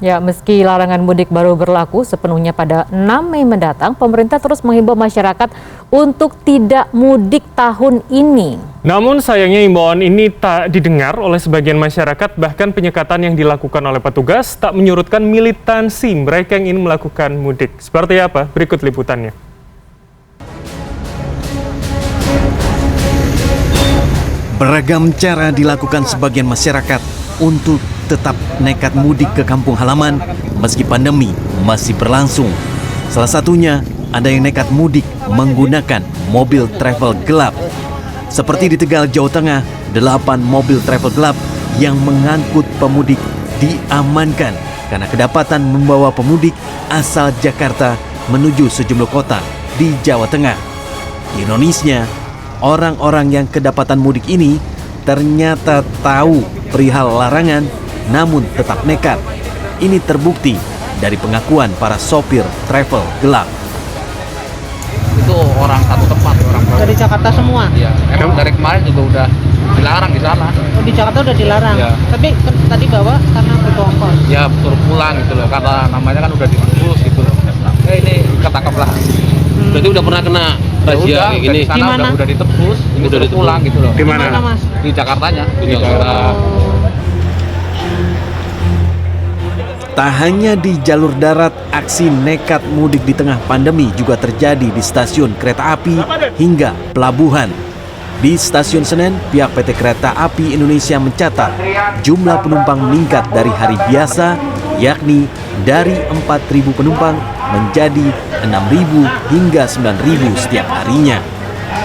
Ya, meski larangan mudik baru berlaku sepenuhnya pada 6 Mei mendatang, pemerintah terus menghimbau masyarakat untuk tidak mudik tahun ini. Namun sayangnya imbauan ini tak didengar oleh sebagian masyarakat, bahkan penyekatan yang dilakukan oleh petugas tak menyurutkan militansi mereka yang ingin melakukan mudik. Seperti apa? Berikut liputannya. Beragam cara dilakukan sebagian masyarakat untuk tetap nekat mudik ke kampung halaman meski pandemi masih berlangsung. Salah satunya ada yang nekat mudik menggunakan mobil travel gelap. Seperti di Tegal, Jawa Tengah, 8 mobil travel gelap yang mengangkut pemudik diamankan karena kedapatan membawa pemudik asal Jakarta menuju sejumlah kota di Jawa Tengah. Ironisnya, orang-orang yang kedapatan mudik ini ternyata tahu perihal larangan namun tetap nekat. Ini terbukti dari pengakuan para sopir travel gelap. Itu orang satu tempat, orang dari Jakarta semua. Iya, emang dari kemarin juga udah dilarang di sana. Oh, di Jakarta udah dilarang. Ya. Tapi tadi bawa karena butuh ongkos. Ya suruh pulang gitu loh, karena namanya kan udah ditebus gitu loh. Ini ketangkap lah. Berarti udah pernah kena razia kayak gini? Di sana Dimana? udah ditebus, ini Udah suruh ditebus. pulang gitu loh. Di mana? Mas? Di Jakartanya. Di Jakarta. Tak hanya di jalur darat, aksi nekat mudik di tengah pandemi juga terjadi di stasiun kereta api hingga pelabuhan. Di Stasiun Senen, pihak PT Kereta Api Indonesia mencatat jumlah penumpang meningkat dari hari biasa, yakni dari 4.000 penumpang menjadi 6.000 hingga 9.000 setiap harinya.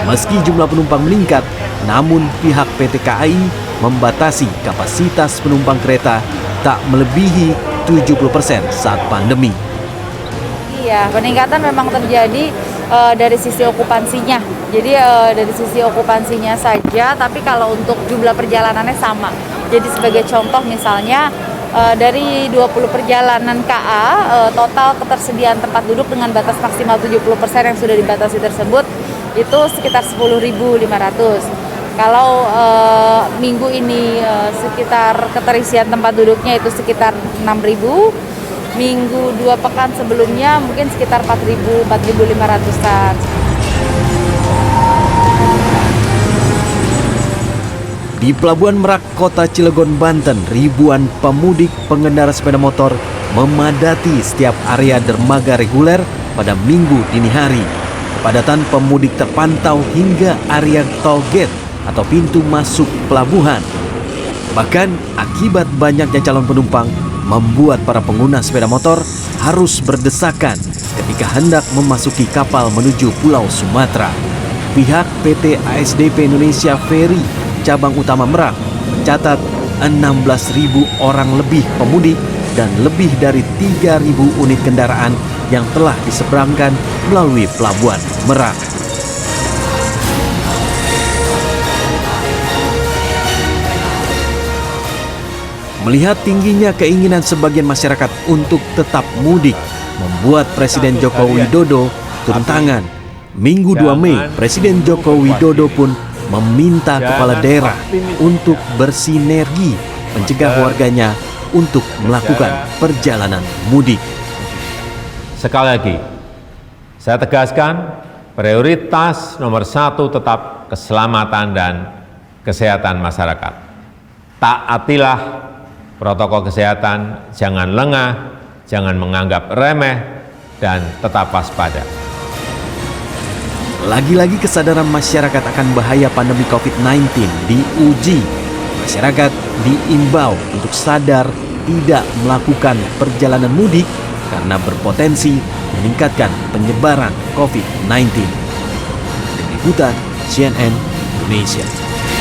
Meski jumlah penumpang meningkat, namun pihak PT KAI membatasi kapasitas penumpang kereta tak melebihi 70% saat pandemi. Iya, peningkatan memang terjadi dari sisi okupansinya. Jadi dari sisi okupansinya saja, tapi kalau untuk jumlah perjalanannya sama. Jadi sebagai contoh misalnya dari 20 perjalanan KA, total ketersediaan tempat duduk dengan batas maksimal 70% yang sudah dibatasi tersebut itu sekitar 10.500. Kalau minggu ini sekitar keterisian tempat duduknya itu sekitar 6.000, minggu 2 pekan sebelumnya mungkin sekitar 4.500-an. Di Pelabuhan Merak, Kota Cilegon, Banten, ribuan pemudik pengendara sepeda motor memadati setiap area dermaga reguler pada Minggu dini hari. Kepadatan pemudik terpantau hingga area tol gate atau pintu masuk pelabuhan. Bahkan akibat banyaknya calon penumpang membuat para pengguna sepeda motor harus berdesakan ketika hendak memasuki kapal menuju Pulau Sumatera. Pihak PT ASDP Indonesia Ferry Cabang Utama Merak mencatat 16.000 orang lebih pemudik dan lebih dari 3.000 unit kendaraan yang telah diseberangkan melalui Pelabuhan Merak. Melihat tingginya keinginan sebagian masyarakat untuk tetap mudik, membuat Presiden Joko Widodo turun tangan. Minggu 2 Mei, Presiden Joko Widodo pun meminta kepala daerah untuk bersinergi mencegah warganya untuk melakukan perjalanan mudik. Sekali lagi, saya tegaskan prioritas nomor 1 tetap keselamatan dan kesehatan masyarakat. Taatilah protokol kesehatan, jangan lengah, jangan menganggap remeh, dan tetap waspada. Lagi-lagi kesadaran masyarakat akan bahaya pandemi COVID-19 diuji. Masyarakat diimbau untuk sadar tidak melakukan perjalanan mudik karena berpotensi meningkatkan penyebaran COVID-19. Tim Liputan CNN Indonesia.